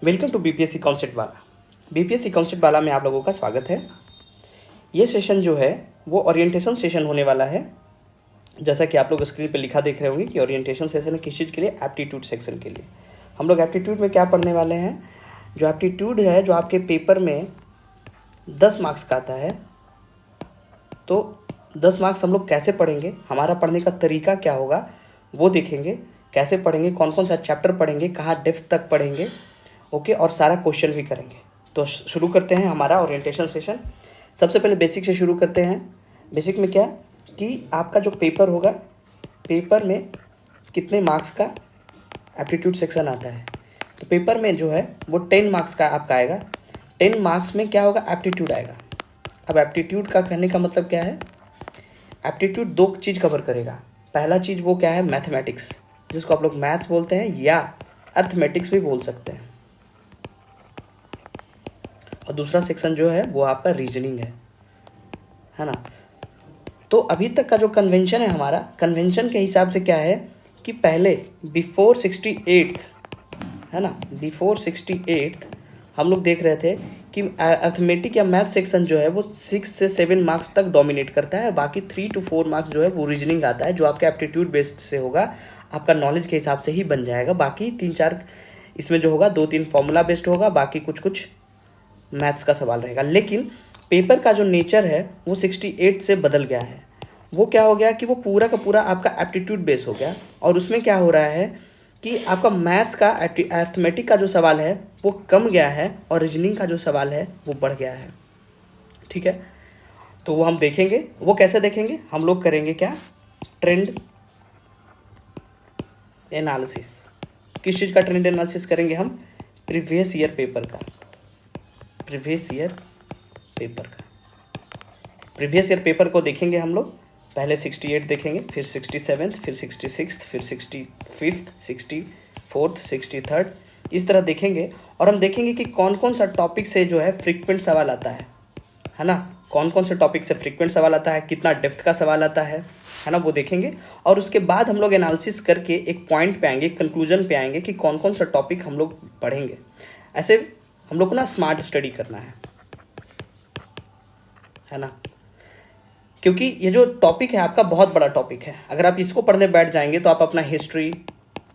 Welcome to BPSC concept वाला। BPSC concept वाला में आप लोगों का स्वागत है। ये सेशन जो है वो ओरिएंटेशन सेशन होने वाला है। जैसा कि आप लोग स्क्रीन पे लिखा देख रहे होंगे कि ओरिएंटेशन सेशन है किस चीज़ के लिए, एप्टीट्यूड सेक्शन के लिए। हम लोग एप्टीट्यूड में क्या पढ़ने वाले हैं, जो एप्टीट्यूड है जो आपके पेपर में 10 मार्क्स का आता है। तो 10 मार्क्स हम लोग कैसे पढ़ेंगे, हमारा पढ़ने का तरीका क्या होगा वो देखेंगे। कैसे पढ़ेंगे, कौन कौन सा चैप्टर पढ़ेंगे, कहाँ डेप्थ तक पढ़ेंगे, ओके, और सारा क्वेश्चन भी करेंगे। तो शुरू करते हैं हमारा ओरिएंटेशन सेशन। सबसे पहले बेसिक से शुरू करते हैं। बेसिक में क्या कि आपका जो पेपर होगा, पेपर में कितने मार्क्स का एप्टीट्यूड सेक्शन आता है। तो पेपर में जो है वो 10 मार्क्स का आपका आएगा। 10 मार्क्स में क्या होगा, एप्टीट्यूड आएगा। अब एप्टीट्यूड का कहने का मतलब क्या है, एप्टीट्यूड 2 चीज़ कवर करेगा। पहला चीज़ वो क्या है, मैथमेटिक्स, जिसको आप लोग मैथ्स बोलते हैं या अर्थमेटिक्स भी बोल सकते हैं। और दूसरा सेक्शन जो है वो आपका रीजनिंग है ना। तो अभी तक का जो कन्वेंशन है हमारा, कन्वेंशन के हिसाब से क्या है कि पहले बिफोर 68 है ना, बिफोर 68 हम लोग देख रहे थे कि अर्थमेटिक या मैथ सेक्शन जो है वो 6 से 7 मार्क्स तक डोमिनेट करता है। बाकी 3 to 4 मार्क्स जो है वो रीजनिंग आता है, जो आपका एप्टीट्यूड बेस्ड से होगा, आपका नॉलेज के हिसाब से ही बन जाएगा। बाकी 3-4 इसमें जो होगा 2-3 फॉर्मूला बेस्ड होगा, बाकी कुछ मैथ्स का सवाल रहेगा। लेकिन पेपर का जो नेचर है वो 68 से बदल गया है। वो क्या हो गया कि वो पूरा का पूरा आपका एप्टीट्यूड बेस हो गया। और उसमें क्या हो रहा है कि आपका मैथ्स का अर्थमेटिक का जो सवाल है वो कम गया है और रीजनिंग का जो सवाल है वो बढ़ गया है। ठीक है, तो वो हम देखेंगे। वो कैसे देखेंगे, हम लोग करेंगे क्या, ट्रेंड एनालिसिस। किस चीज़ का ट्रेंड एनालिसिस करेंगे हम, प्रीवियस ईयर पेपर का। प्रीवियस ईयर पेपर को देखेंगे हम लोग। पहले 68 देखेंगे, फिर 67, फिर 66, फिर 65, 64, 63, इस तरह देखेंगे। और हम देखेंगे कि कौन कौन सा टॉपिक से जो है फ्रीक्वेंट सवाल आता है ना, कौन कौन से टॉपिक से फ्रीक्वेंट सवाल आता है, कितना डेप्थ का सवाल आता है ना, वो देखेंगे। और उसके बाद हम लोग एनालिसिस करके एक पॉइंट पे आएंगे, कंक्लूजन पे आएंगे कि कौन कौन सा टॉपिक हम लोग पढ़ेंगे। ऐसे हम लोग को ना स्मार्ट स्टडी करना है ना, क्योंकि ये जो टॉपिक है आपका बहुत बड़ा टॉपिक है। अगर आप इसको पढ़ने बैठ जाएंगे तो आप अपना हिस्ट्री,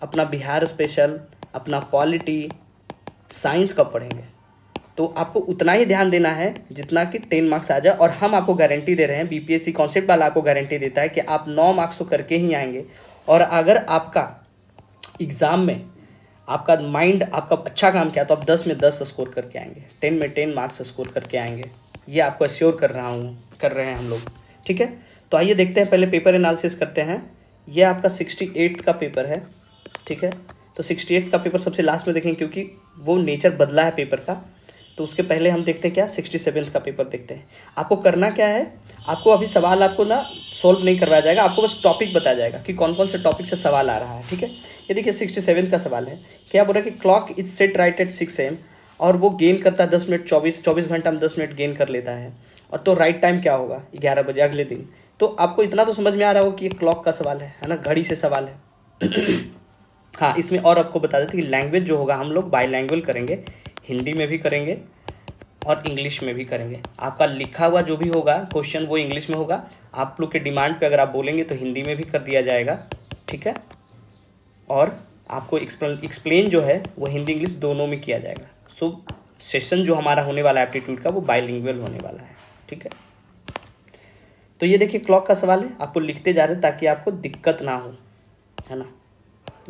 अपना बिहार स्पेशल, अपना पॉलिटी, साइंस कब पढ़ेंगे। तो आपको उतना ही ध्यान देना है जितना कि 10 मार्क्स आ जाए। और हम आपको गारंटी दे रहे हैं, बीपीएससी कॉन्सेप्ट वाला आपको गारंटी देता है कि आप 9 मार्क्स तो करके ही आएंगे। और अगर आपका एग्जाम में आपका माइंड आपका अच्छा काम किया तो आप 10 में 10 स्कोर करके आएंगे, 10 में 10 मार्क्स स्कोर करके आएंगे। ये आपको एश्योर कर रहे हैं हम लोग। ठीक है, तो आइए देखते हैं, पहले पेपर एनालिसिस करते हैं। ये आपका 68 का पेपर है। ठीक है, तो 68 का पेपर सबसे लास्ट में देखेंगे क्योंकि वो नेचर बदला है पेपर का। तो उसके पहले हम देखते हैं क्या, 67 का पेपर देखते हैं। आपको करना क्या है, आपको अभी सवाल आपको ना सोल्व नहीं करवाया जाएगा, आपको बस टॉपिक बताया जाएगा कि कौन कौन से टॉपिक से सवाल आ रहा है। ठीक है, ये देखिए 67 का सवाल है। क्या बोल रहा है कि clock is set right at 6 AM और वो गेन करता है 10 मिनट, 24 घंटा में 10 मिनट गेन कर लेता है। और तो राइट टाइम क्या होगा, 11 बजे अगले दिन। तो आपको इतना तो समझ में आ रहा होगा कि ये क्लॉक का सवाल है ना, घड़ी से सवाल है। हाँ, इसमें और आपको बता देते कि लैंग्वेज जो होगा हम लोग बाईलैंग्वेज करेंगे, हिंदी में भी करेंगे और इंग्लिश में भी करेंगे। आपका लिखा हुआ जो भी होगा क्वेश्चन वो इंग्लिश में होगा। आप लोग के डिमांड पे अगर आप बोलेंगे तो हिंदी में भी कर दिया जाएगा। ठीक है, और आपको एक्सप्लेन जो है वो हिंदी इंग्लिश दोनों में किया जाएगा। सो सेशन जो हमारा होने वाला है एप्टीट्यूड का वो बाईलिंगुअल होने वाला है। ठीक है, तो ये देखिए क्लॉक का सवाल है, आपको लिखते जा रहे हैं ताकि आपको दिक्कत ना हो, है ना।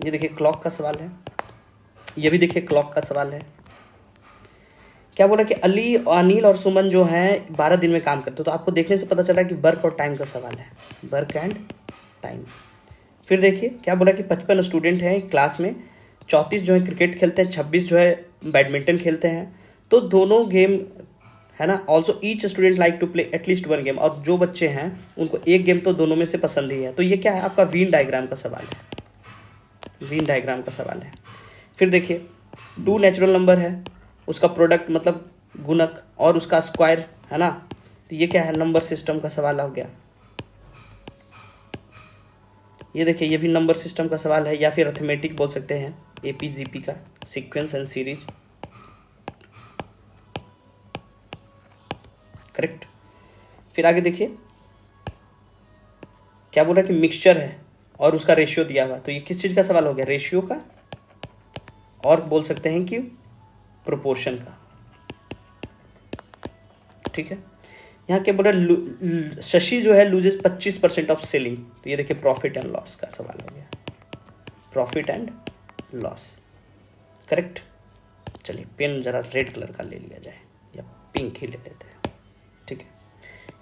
ये देखिए क्लॉक का सवाल है, ये भी देखिए क्लॉक का सवाल है। क्या बोला कि अनिल और सुमन जो हैं 12 दिन में काम करते, तो आपको देखने से पता चला कि वर्क और टाइम का सवाल है, वर्क एंड टाइम। फिर देखिए क्या बोला कि 55 स्टूडेंट हैं क्लास में, 34 जो है क्रिकेट खेलते हैं, 26 जो है बैडमिंटन खेलते हैं। तो दोनों गेम है ना, also each student like to play at least 1 game. और जो बच्चे हैं उनको एक गेम तो दोनों में से पसंद ही है। तो ये क्या है, आपका वीन डायग्राम का सवाल है, वीन डायग्राम का सवाल है। फिर देखिए 2 नेचुरल नंबर है, उसका प्रोडक्ट मतलब गुणक और उसका स्क्वायर है ना। तो ये क्या है, नंबर सिस्टम का सवाल हो गया। ये देखिए ये भी नंबर सिस्टम का सवाल है, या फिर अर्थमेटिक बोल सकते हैं, एपीजीपी का, सीक्वेंस एंड सीरीज। करेक्ट। फिर आगे देखिए क्या बोल रहा है कि मिक्सचर है और उसका रेशियो दिया हुआ, तो ये किस चीज का सवाल हो गया, रेशियो का, और बोल सकते हैं कि प्रोपोर्शन का। ठीक है, यहाँ क्या बोल रहा है, शशि जो है लूजेस 25% ऑफ सेलिंग, तो ये देखिए प्रॉफिट एंड लॉस का सवाल हो गया, प्रॉफिट एंड लॉस। करेक्ट। चलिए पेन जरा रेड कलर का ले लिया जाए या पिंक ही ले लेते हैं। ठीक है,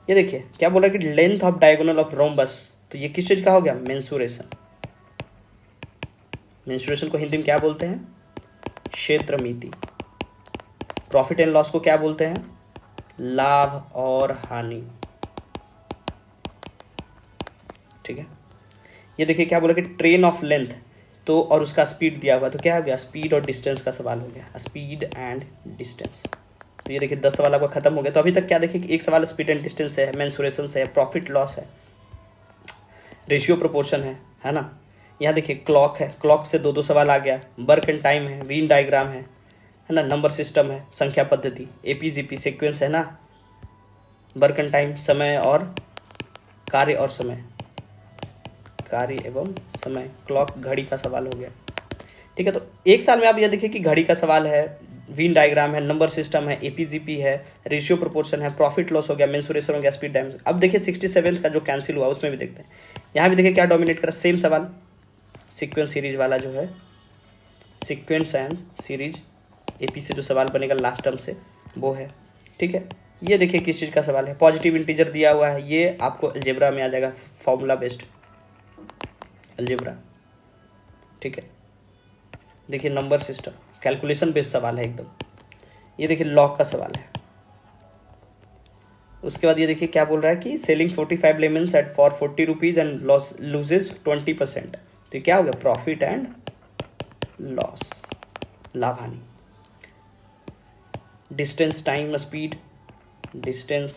ये देखिए क्या बोला कि length of diagonal of rhombus, तो ये किस चीज का हो गया, मेंसुरेशन। मेंसुरेशन को हिंदी में क्या बोलते हैं, क्षेत्रमिति। प्रॉफिट एंड लॉस को क्या बोलते हैं, लाभ और हानि। ठीक है, ये देखिए क्या बोला कि ट्रेन ऑफ लेंथ, तो और उसका स्पीड दिया हुआ, तो क्या हो गया, स्पीड और डिस्टेंस का सवाल हो गया, स्पीड एंड डिस्टेंस। तो ये देखिए 10 सवाल आपका खत्म हो गया। तो अभी तक क्या देखिए कि एक सवाल स्पीड एंड डिस्टेंस है, मेंसुरेशन से है, प्रॉफिट लॉस है, रेशियो प्रोपोर्शन है ना। यहाँ देखिए क्लॉक है, क्लॉक से 2 सवाल आ गया, वर्क एंड टाइम है, वीन डायग्राम है ना, नंबर सिस्टम है, संख्या पद्धति, एपीजीपी सीक्वेंस है ना, वर्क एंड टाइम समय और कार्य और समय, कार्य एवं समय, क्लॉक घड़ी का सवाल हो गया। ठीक है, तो एक साल में आप ये देखिए कि घड़ी का सवाल है, वीन डायग्राम है, नंबर सिस्टम है, एपीजीपी है, रेशियो प्रोपोर्शन है, प्रॉफिट लॉस हो गया, मेंसुरेशन हो गया, स्पीड टाइम। अब देखिए 67 का जो कैंसिल हुआ उसमें भी देखते हैं। यहाँ भी देखिए क्या डोमिनेट कर, सेम सवाल, सीक्वेंस सीरीज वाला जो है, सीक्वेंस एंड सीरीज, एपी से जो सवाल बनेगा लास्ट टर्म से वो है। ठीक है, ये देखिए किस चीज़ का सवाल है, पॉजिटिव इंटीजर दिया हुआ है, ये आपको अलजेब्रा में आ जाएगा, फॉर्मूला बेस्ड अलजेब्रा। ठीक है, देखिए नंबर सिस्टम, कैलकुलेशन बेस्ड सवाल है एकदम। ये देखिए लॉग का सवाल है। उसके बाद ये देखिए क्या बोल रहा है कि selling 45 lemons at for 40 rupees and loss loses 20%, तो क्या हो गया, प्रॉफिट एंड लॉस, लाभ हानि। Distance time speed, distance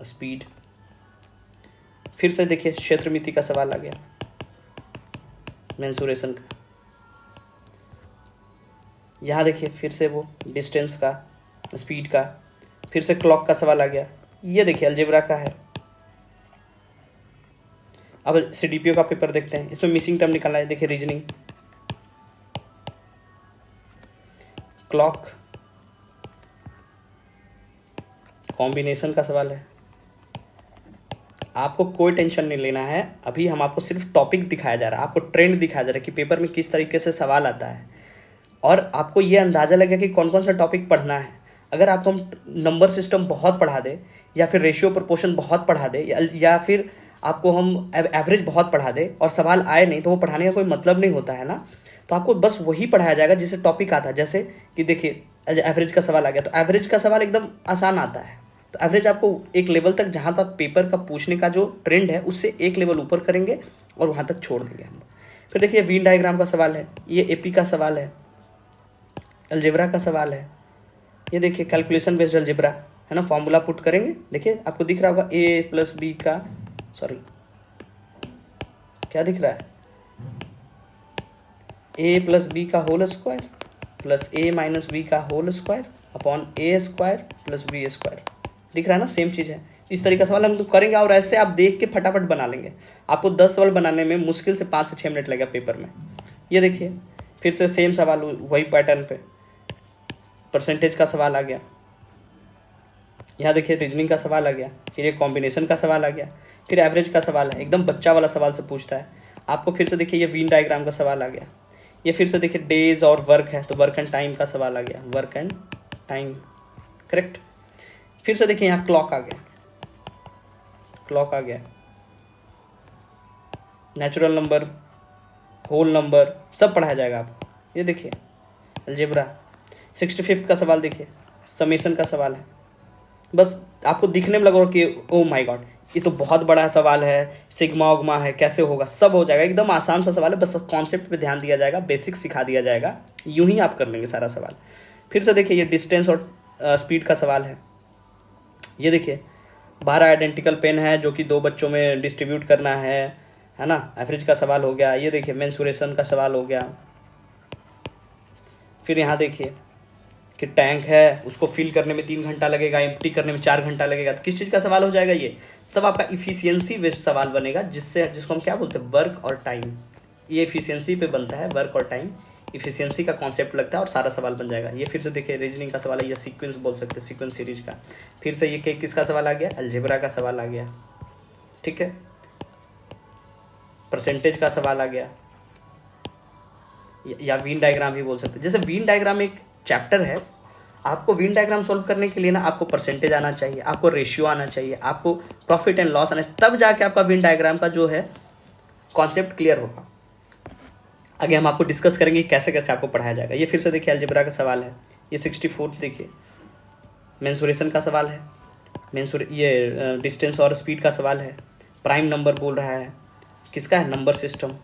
speed. फिर से देखिए क्षेत्रमिति का सवाल आ गया, मेंसुरेशन का। यहाँ देखिए फिर से वो डिस्टेंस का, स्पीड का, फिर से क्लॉक का सवाल आ गया। ये देखिए अलजेब्रा का है। अब सीडीपीओ का पेपर देखते हैं, इसमें मिसिंग टर्म निकालना है। देखिए रीजनिंग, क्लॉक, कॉम्बिनेशन का सवाल है। आपको कोई टेंशन नहीं लेना है, अभी हम आपको सिर्फ टॉपिक दिखाया जा रहा है, आपको ट्रेंड दिखाया जा रहा है कि पेपर में किस तरीके से सवाल आता है, और आपको ये अंदाजा लगे कि कौन कौन सा टॉपिक पढ़ना है। अगर आपको हम नंबर सिस्टम बहुत पढ़ा दे, या फिर रेशियो प्रोपोर्शन बहुत पढ़ा दे, या फिर आपको हम एवरेज बहुत पढ़ा दे और सवाल आए नहीं, तो वो पढ़ाने का कोई मतलब नहीं होता है ना। तो आपको बस वही पढ़ाया जाएगा जिससे टॉपिक आता है। जैसे कि देखिए एवरेज का सवाल आ गया, तो एवरेज का सवाल एकदम आसान आता है। तो एवरेज आपको एक लेवल तक, जहाँ तक पेपर का पूछने का जो ट्रेंड है उससे एक लेवल ऊपर करेंगे और वहाँ तक छोड़ देंगे हम। फिर देखिए वीन डायग्राम का सवाल है, ये एपी का सवाल है, अलजेब्रा का सवाल है। ये देखिए कैलकुलेशन बेस्ड अलजेब्रा है ना, फॉर्मूला पुट करेंगे। देखिए आपको दिख रहा होगा ए प्लस बी का, सॉरी क्या दिख रहा है, ए प्लस बी का होल स्क्वायर प्लस ए माइनस बी का होल स्क्वायर अपॉन ए स्क्वायर प्लस बी स्क्वायर, दिख रहा है ना, सेम चीज़ है। इस तरीके का सवाल हम तो करेंगे और ऐसे आप देख के फटाफट बना लेंगे। आपको 10 सवाल बनाने में मुश्किल से 5 से 6 मिनट लगेगा पेपर में। ये देखिए फिर से सेम सवाल, वही पैटर्न पे परसेंटेज का सवाल आ गया। यहाँ देखिए रीजनिंग का सवाल आ गया, फिर ये कॉम्बिनेशन का सवाल आ गया, फिर एवरेज का सवाल है, एकदम बच्चा वाला सवाल से पूछता है आपको। फिर से देखिए ये वीन डायग्राम का सवाल आ गया। ये फिर से देखिए डेज और वर्क है, तो वर्क एंड टाइम का सवाल आ गया, वर्क एंड टाइम। करेक्ट। फिर से देखिए यहाँ क्लॉक आ गया, क्लॉक आ गया, नेचुरल नंबर, होल नंबर, सब पढ़ाया जाएगा आपको। ये देखिए अलजेब्रा, 65 का सवाल देखिए, समेशन का सवाल है। बस आपको दिखने में लगा कि ओ माय गॉड ये तो बहुत बड़ा सवाल है, सिग्मा उग्मा है, कैसे होगा, सब हो जाएगा। एकदम आसान सा सवाल है, बस कॉन्सेप्ट पे ध्यान दिया जाएगा, बेसिक सिखा दिया जाएगा, यूं ही आप कर लेंगे सारा सवाल। फिर से देखिए ये डिस्टेंस और स्पीड का सवाल है। ये देखिए 12 आइडेंटिकल पेन है जो कि 2 बच्चों में डिस्ट्रीब्यूट करना है ना, एवरेज का सवाल हो गया। ये देखिए मेंसुरेशन का सवाल हो गया। फिर यहाँ देखिए कि टैंक है उसको फिल करने में 3 घंटा लगेगा, एम्प्टी करने में 4 घंटा लगेगा, तो किस चीज़ का सवाल हो जाएगा? ये सब आपका इफिशियंसी बेस्ड सवाल बनेगा, जिसको हम क्या बोलते हैं? वर्क और टाइम। ये इफिशियंसी पे बनता है, वर्क और टाइम, इफिशियंसी का कॉन्सेप्ट लगता है और सारा सवाल बन जाएगा। ये फिर से देखिए रीजनिंग का सवाल है, ये सीक्वेंस बोल सकते हैं, सीक्वेंस सीरीज का। फिर से ये किसका सवाल आ गया? अलजेब्रा का सवाल आ गया, ठीक है। परसेंटेज का सवाल आ गया, या वीन डायग्राम भी बोल सकते हैं। जैसे वीन डायग्राम एक चैप्टर है, आपको वीन डायग्राम सॉल्व करने के लिए ना आपको परसेंटेज आना चाहिए, आपको रेशियो आना चाहिए, आपको प्रॉफिट एंड लॉस आना चाहिए, तब जाके आपका वीन डायग्राम का जो है कॉन्सेप्ट क्लियर होगा। आगे हम आपको डिस्कस करेंगे कैसे कैसे आपको पढ़ाया जाएगा। ये फिर से देखिए अलजेब्रा का सवाल है, ये 64 देखिए मेंसुरेशन का सवाल है, ये डिस्टेंस और स्पीड का सवाल है, प्राइम नंबर बोल रहा है, किसका है? Number system.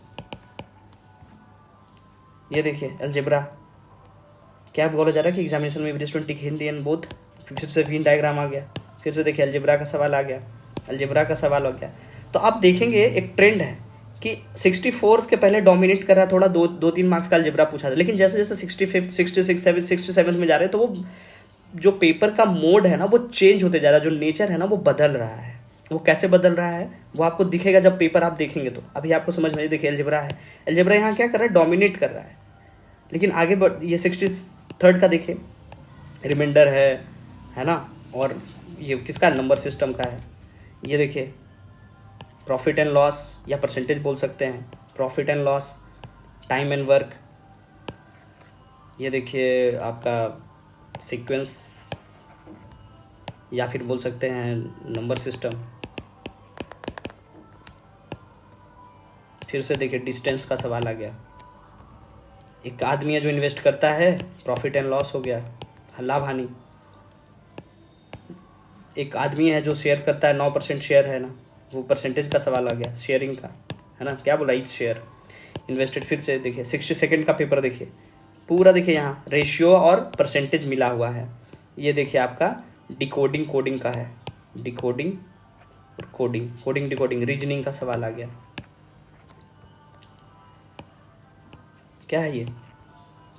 ये देखिए अलजेब्रा क्या बोला जा रहा है कि एग्जामिनेशन में स्टूडेंट हिंदी एंड बोथ। फिर से वीन डायग्राम आ गया, फिर से देखिए अलजेब्रा का सवाल आ गया, अलजेब्रा का सवाल हो गया। तो आप देखेंगे एक ट्रेंड है कि 64 के पहले डोमिनेट कर रहा है, थोड़ा 2-3 मार्क्स का अलजेब्रा पूछा था, लेकिन जैसे जैसे 65, 66, 67 में जा रहे हैं तो वो जो पेपर का मोड है ना वो चेंज होते जा रहा है, जो नेचर है ना वो बदल रहा है। वो कैसे बदल रहा है वो आपको दिखेगा जब पेपर आप देखेंगे, तो अभी आपको समझ में। देखिए अलजेब्रा है, अलजेब्रा यहाँ क्या कर रहा है? डोमिनेट कर रहा है। लेकिन आगे ये 63 का देखिए रिमाइंडर है ना, और ये किसका? नंबर सिस्टम का है। ये देखिए प्रॉफिट एंड लॉस या परसेंटेज बोल सकते हैं, profit and loss, time and work. ये देखिए आपका सीक्वेंस या फिर बोल सकते हैं नंबर सिस्टम। फिर से देखिए डिस्टेंस का सवाल आ गया। एक आदमी है जो इन्वेस्ट करता है, प्रॉफिट एंड लॉस हो गया, लाभ हानि। एक आदमी है जो शेयर करता है, 9% शेयर है ना, वो परसेंटेज का सवाल आ गया, शेयरिंग का, है ना, क्या बोला? Each share invested. फिर से देखिए 62 का पेपर देखिए, पूरा देखिए यहाँ रेशियो और परसेंटेज मिला हुआ है। ये देखिए आपका डिकोडिंग कोडिंग का है, decoding coding, coding decoding, reasoning का सवाल आ गया। क्या है ये?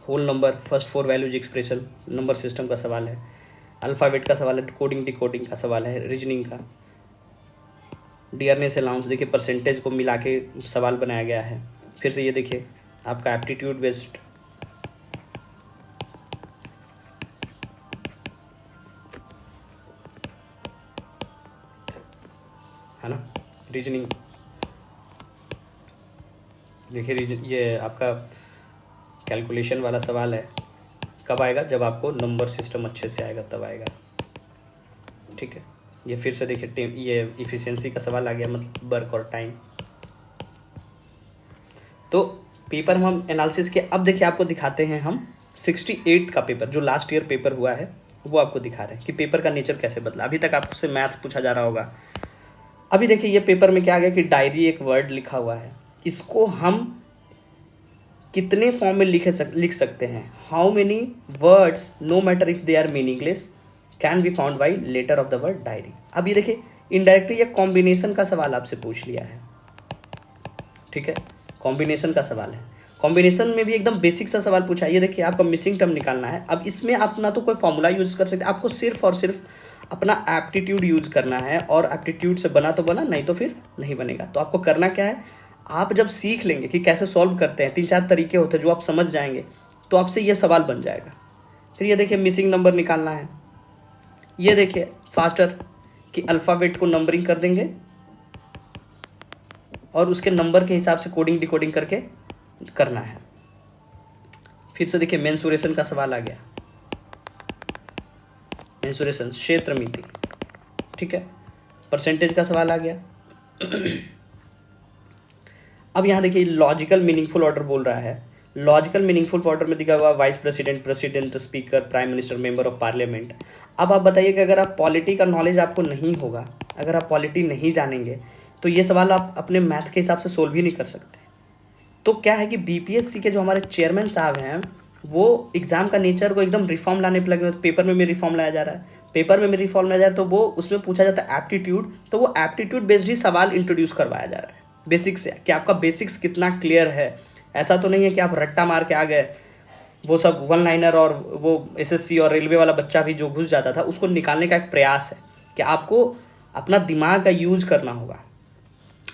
Whole number, first 4 values expression, number system का सवाल है। अल्फ़ाबेट का सवाल है, कोडिंग डिकोडिंग का सवाल है, रीजनिंग का। डियरनेस अलाउंस देखिए परसेंटेज को मिला के सवाल बनाया गया है। फिर से ये देखिए आपका एप्टीट्यूड बेस्ड, है ना, रीजनिंग। देखिए ये आपका कैलकुलेशन वाला सवाल है, कब आएगा? जब आपको नंबर सिस्टम अच्छे से आएगा तब आएगा, ठीक है। ये फिर से देखिए ये इफिशियंसी का सवाल आ गया, मतलब वर्क और टाइम। तो पेपर हम एनालिसिस के, अब देखिए आपको दिखाते हैं हम 68 का पेपर, जो लास्ट ईयर पेपर हुआ है वो आपको दिखा रहे हैं कि पेपर का नेचर कैसे बदला। अभी तक आपसे मैथ्स पूछा जा रहा होगा, अभी देखिए ये पेपर में क्या आ गया कि डायरी एक वर्ड लिखा हुआ है, इसको हम कितने फॉर्म में लिख सकते हैं? How many words no matter if they are meaningless can be found by letter of the word diary. अब ये देखिए इनडायरेक्टली ये कॉम्बिनेशन का सवाल आपसे पूछ लिया है, ठीक है, कॉम्बिनेशन का सवाल है। कॉम्बिनेशन में भी एकदम बेसिक सा सवाल पूछा है। ये देखिए आपका मिसिंग टर्म निकालना है। अब इसमें आप ना तो कोई फॉर्मूला यूज कर सकते, आपको सिर्फ और सिर्फ अपना एप्टीट्यूड यूज करना है, और एप्टीट्यूड से बना तो बना, नहीं तो फिर नहीं बनेगा। तो आपको करना क्या है, आप जब सीख लेंगे कि कैसे सॉल्व करते हैं, 3-4 तरीके होते हैं जो आप समझ जाएंगे, तो आपसे ये सवाल बन जाएगा। फिर ये देखिए मिसिंग नंबर निकालना है। ये देखिए फास्टर कि अल्फ़ाबेट को नंबरिंग कर देंगे और उसके नंबर के हिसाब से कोडिंग डिकोडिंग करके करना है। फिर से देखिए मेंसुरेशन का सवाल आ गया, मेंसुरेशन क्षेत्र मिति, ठीक है। परसेंटेज का सवाल आ गया। अब यहाँ देखिए लॉजिकल मीनिंगफुल ऑर्डर बोल रहा है। लॉजिकल मीनिंगफुल ऑर्डर में दिखा हुआ vice president, president, speaker, prime minister, member of parliament. अब आप बताइए कि अगर आप पॉलिटी का नॉलेज आपको नहीं होगा, अगर आप पॉलिटी नहीं जानेंगे, तो ये सवाल आप अपने मैथ के हिसाब से सोल्व ही नहीं कर सकते। तो क्या है कि बीपीएससी के जो हमारे चेयरमैन साहब हैं, वो एग्जाम का नेचर को एकदम रिफॉर्म लाने पर लगे। पेपर में भी रिफॉर्म लाया जा रहा है, पेपर में भी रिफॉर्म लाया जा रहा है, तो वो उसमें पूछा जाता है एप्टीट्यूड, तो वो एप्टीट्यूड बेस्ड ही सवाल इंट्रोड्यूस करवाया जा रहा है बेसिक्स से, कि आपका बेसिक्स कितना क्लियर है। ऐसा तो नहीं है कि आप रट्टा मार के आ गए वो सब वन लाइनर और वो एसएससी और रेलवे वाला बच्चा भी जो घुस जाता था, उसको निकालने का एक प्रयास है कि आपको अपना दिमाग का यूज करना होगा।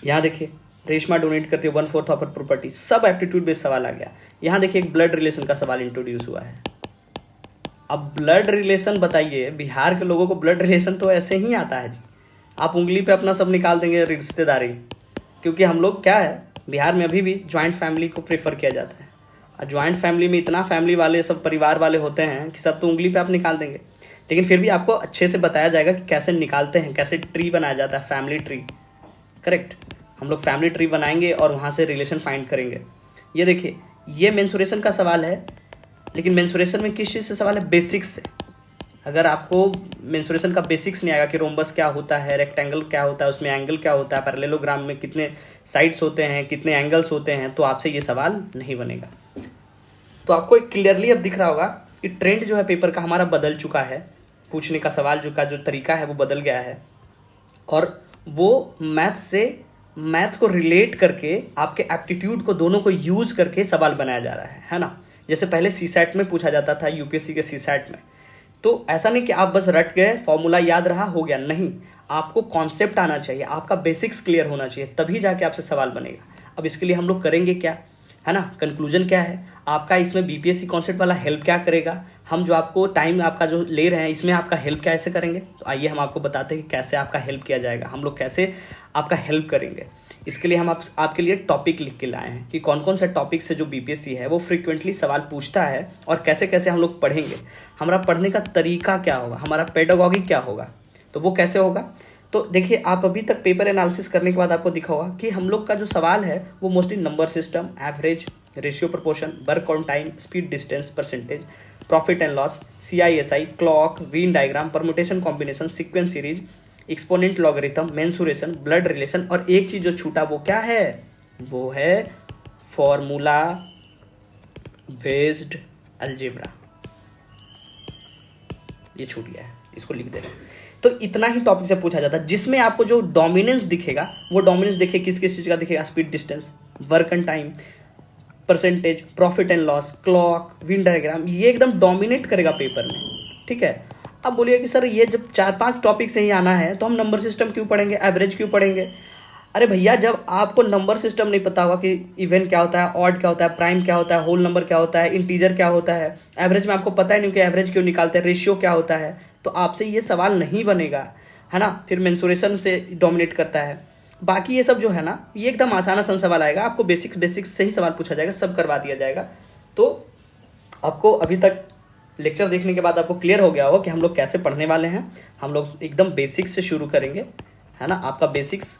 यहाँ देखिए, रेशमा डोनेट करती है 1/4 ऑफ प्रॉपर्टी, सब एप्टीट्यूड बेस्ड सवाल आ गया। यहाँ देखिए एक ब्लड रिलेशन का सवाल इंट्रोड्यूस हुआ है। अब ब्लड रिलेशन बताइए, बिहार के लोगों को ब्लड रिलेशन तो ऐसे ही आता है जी, आप उंगली पे अपना सब निकाल देंगे रिश्तेदारी, क्योंकि हम लोग क्या है, बिहार में अभी भी ज्वाइंट फैमिली को प्रेफर किया जाता है। और ज्वाइंट फैमिली में इतना फैमिली वाले सब परिवार वाले होते हैं कि सब तो उंगली पे आप निकाल देंगे, लेकिन फिर भी आपको अच्छे से बताया जाएगा कि कैसे निकालते हैं, कैसे ट्री बनाया जाता है, फैमिली ट्री। करेक्ट, हम लोग फैमिली ट्री बनाएंगे और वहाँ से रिलेशन फाइंड करेंगे। ये देखिए, ये मेंसुरेशन का सवाल है, लेकिन मेंसुरेशन में किस चीज़ से सवाल है, बेसिक्स से। अगर आपको मेंसुरेशन का बेसिक्स नहीं आएगा कि रोम्बस क्या होता है, रेक्टेंगल क्या होता है, उसमें एंगल क्या होता है, पैरेललोग्राम में कितने साइड्स होते हैं, कितने एंगल्स होते हैं, तो आपसे ये सवाल नहीं बनेगा। तो आपको एक क्लियरली अब दिख रहा होगा कि ट्रेंड जो है पेपर का हमारा बदल चुका है, पूछने का सवाल जो तरीका है वो बदल गया है, और वो मैथ्स को रिलेट करके आपके एप्टीट्यूड को दोनों को यूज करके सवाल बनाया जा रहा है ना। जैसे पहले सीसैट में पूछा जाता था, यूपीएससी के सीसैट में, तो ऐसा नहीं कि आप बस रट गए, फॉर्मूला याद रहा, हो गया, नहीं, आपको कॉन्सेप्ट आना चाहिए, आपका बेसिक्स क्लियर होना चाहिए, तभी जाके आपसे सवाल बनेगा। अब इसके लिए हम लोग करेंगे क्या, है ना, कंक्लूजन क्या है आपका, इसमें बीपीएससी कॉन्सेप्ट वाला हेल्प क्या करेगा, हम जो आपको टाइम आपका जो ले रहे हैं इसमें आपका हेल्प कैसे करेंगे। तो आइए हम आपको बताते हैं कि कैसे आपका हेल्प किया जाएगा, हम लोग कैसे आपका हेल्प करेंगे। इसके लिए हम आपके लिए टॉपिक लिख के लाए हैं कि कौन कौन सा टॉपिक से जो बीपीएससी है वो फ्रीक्वेंटली सवाल पूछता है, और कैसे कैसे हम लोग पढ़ेंगे, हमारा पढ़ने का तरीका क्या होगा, हमारा पेडागॉगी क्या होगा, तो वो कैसे होगा। तो देखिए, आप अभी तक पेपर एनालिसिस करने के बाद आपको दिखा होगा कि हम लोग का जो सवाल है वो mostly number system, average, ratio proportion, work on time, speed distance, percentage, profit and loss, CI SI, clock, Venn diagram, permutation combination, sequence series, exponent logarithm, mensuration, blood relation, और एक चीज जो छूटा वो क्या है, वो है फॉर्मूला बेस्ड अलजेब्रा, ये छूट गया है, इसको लिख दे रहे हैं। तो इतना ही टॉपिक से पूछा जाता है, जिसमें आपको जो डोमिनेंस दिखेगा वो डोमिनेंस देखिए किस किस चीज का दिखेगा, speed distance, work and time, percentage, profit and loss, clock, win diagram, ये एकदम डोमिनेट करेगा पेपर में। ठीक है, अब बोलिए कि सर ये जब 4-5 टॉपिक से ही आना है तो हम नंबर सिस्टम क्यों पढ़ेंगे, एवरेज क्यों पढ़ेंगे। अरे भैया, जब आपको नंबर सिस्टम नहीं पता होगा कि इवन क्या होता है, ऑड क्या होता है, प्राइम क्या होता है, होल नंबर क्या होता है, इंटीजर क्या होता है, एवरेज में आपको पता ही नहीं कि एवरेज क्यों निकालते हैं, रेशियो क्या होता है, तो आपसे ये सवाल नहीं बनेगा, है ना। फिर मेंसुरेशन से डोमिनेट करता है, बाकी ये सब जो है ना, ये एकदम आसान आसान सवाल आएगा, आपको बेसिक्स से ही सवाल पूछा जाएगा, सब करवा दिया जाएगा। तो आपको अभी तक लेक्चर देखने के बाद आपको क्लियर हो गया होगा कि हम लोग कैसे पढ़ने वाले हैं। हम लोग एकदम बेसिक्स से शुरू करेंगे, है ना। आपका बेसिक्स,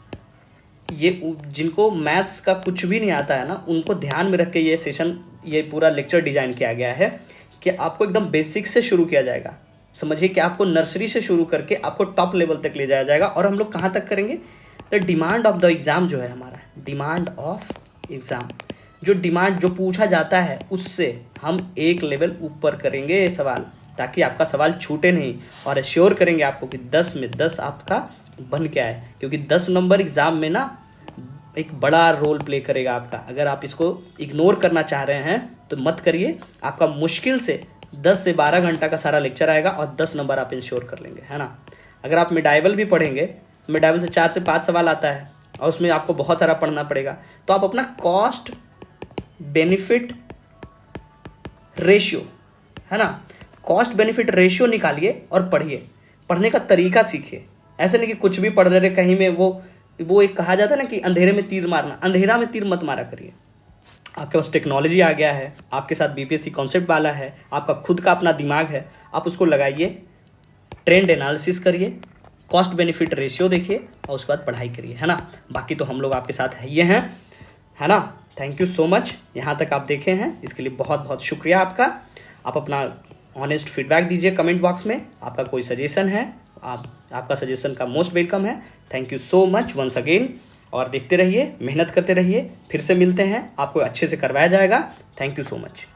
ये जिनको मैथ्स का कुछ भी नहीं आता है ना, उनको ध्यान में रख के ये सेशन, ये पूरा लेक्चर डिजाइन किया गया है कि आपको एकदम बेसिक्स से शुरू किया जाएगा। समझिए कि आपको नर्सरी से शुरू करके आपको टॉप लेवल तक ले जाया जाएगा। और हम लोग कहाँ तक करेंगे, the demand of the exam जो है हमारा, डिमांड ऑफ एग्जाम, जो डिमांड जो पूछा जाता है उससे हम एक लेवल ऊपर करेंगे ये सवाल, ताकि आपका सवाल छूटे नहीं, और एश्योर करेंगे आपको कि 10 में 10 आपका बन क्या है, क्योंकि 10 नंबर एग्जाम में ना एक बड़ा रोल प्ले करेगा आपका। अगर आप इसको इग्नोर करना चाह रहे हैं तो मत करिए, आपका मुश्किल से 10 से 12 घंटा का सारा लेक्चर आएगा और 10 नंबर आप इंश्योर कर लेंगे, है ना। अगर आप मिडाइवल भी पढ़ेंगे, मिडाइवल से 4 से 5 सवाल आता है और उसमें आपको बहुत सारा पढ़ना पड़ेगा, तो आप अपना कॉस्ट बेनिफिट रेशियो, है ना, कॉस्ट बेनिफिट रेशियो निकालिए और पढ़िए, पढ़ने का तरीका सीखिए। ऐसे नहीं कि कुछ भी पढ़ रहे कहीं में, वो एक कहा जाता है ना कि अंधेरे में तीर मारना, अंधेरा में तीर मत मारा करिए। आपके पास टेक्नोलॉजी आ गया है, आपके साथ बीपीएससी कॉन्सेप्ट वाला है, आपका खुद का अपना दिमाग है, आप उसको लगाइए, ट्रेंड एनालिसिस करिए, कॉस्ट बेनिफिट रेशियो देखिए और उसके बाद पढ़ाई करिए, है ना। बाकी तो हम लोग आपके साथ है ना। थैंक यू सो मच, यहाँ तक आप देखे हैं इसके लिए बहुत बहुत शुक्रिया आपका। आप अपना ऑनेस्ट फीडबैक दीजिए कमेंट बॉक्स में, आपका कोई सजेशन है, आपका सजेशन का मोस्ट वेलकम है। Thank you so much once again, और देखते रहिए, मेहनत करते रहिए, फिर से मिलते हैं, आपको अच्छे से करवाया जाएगा। Thank you so much.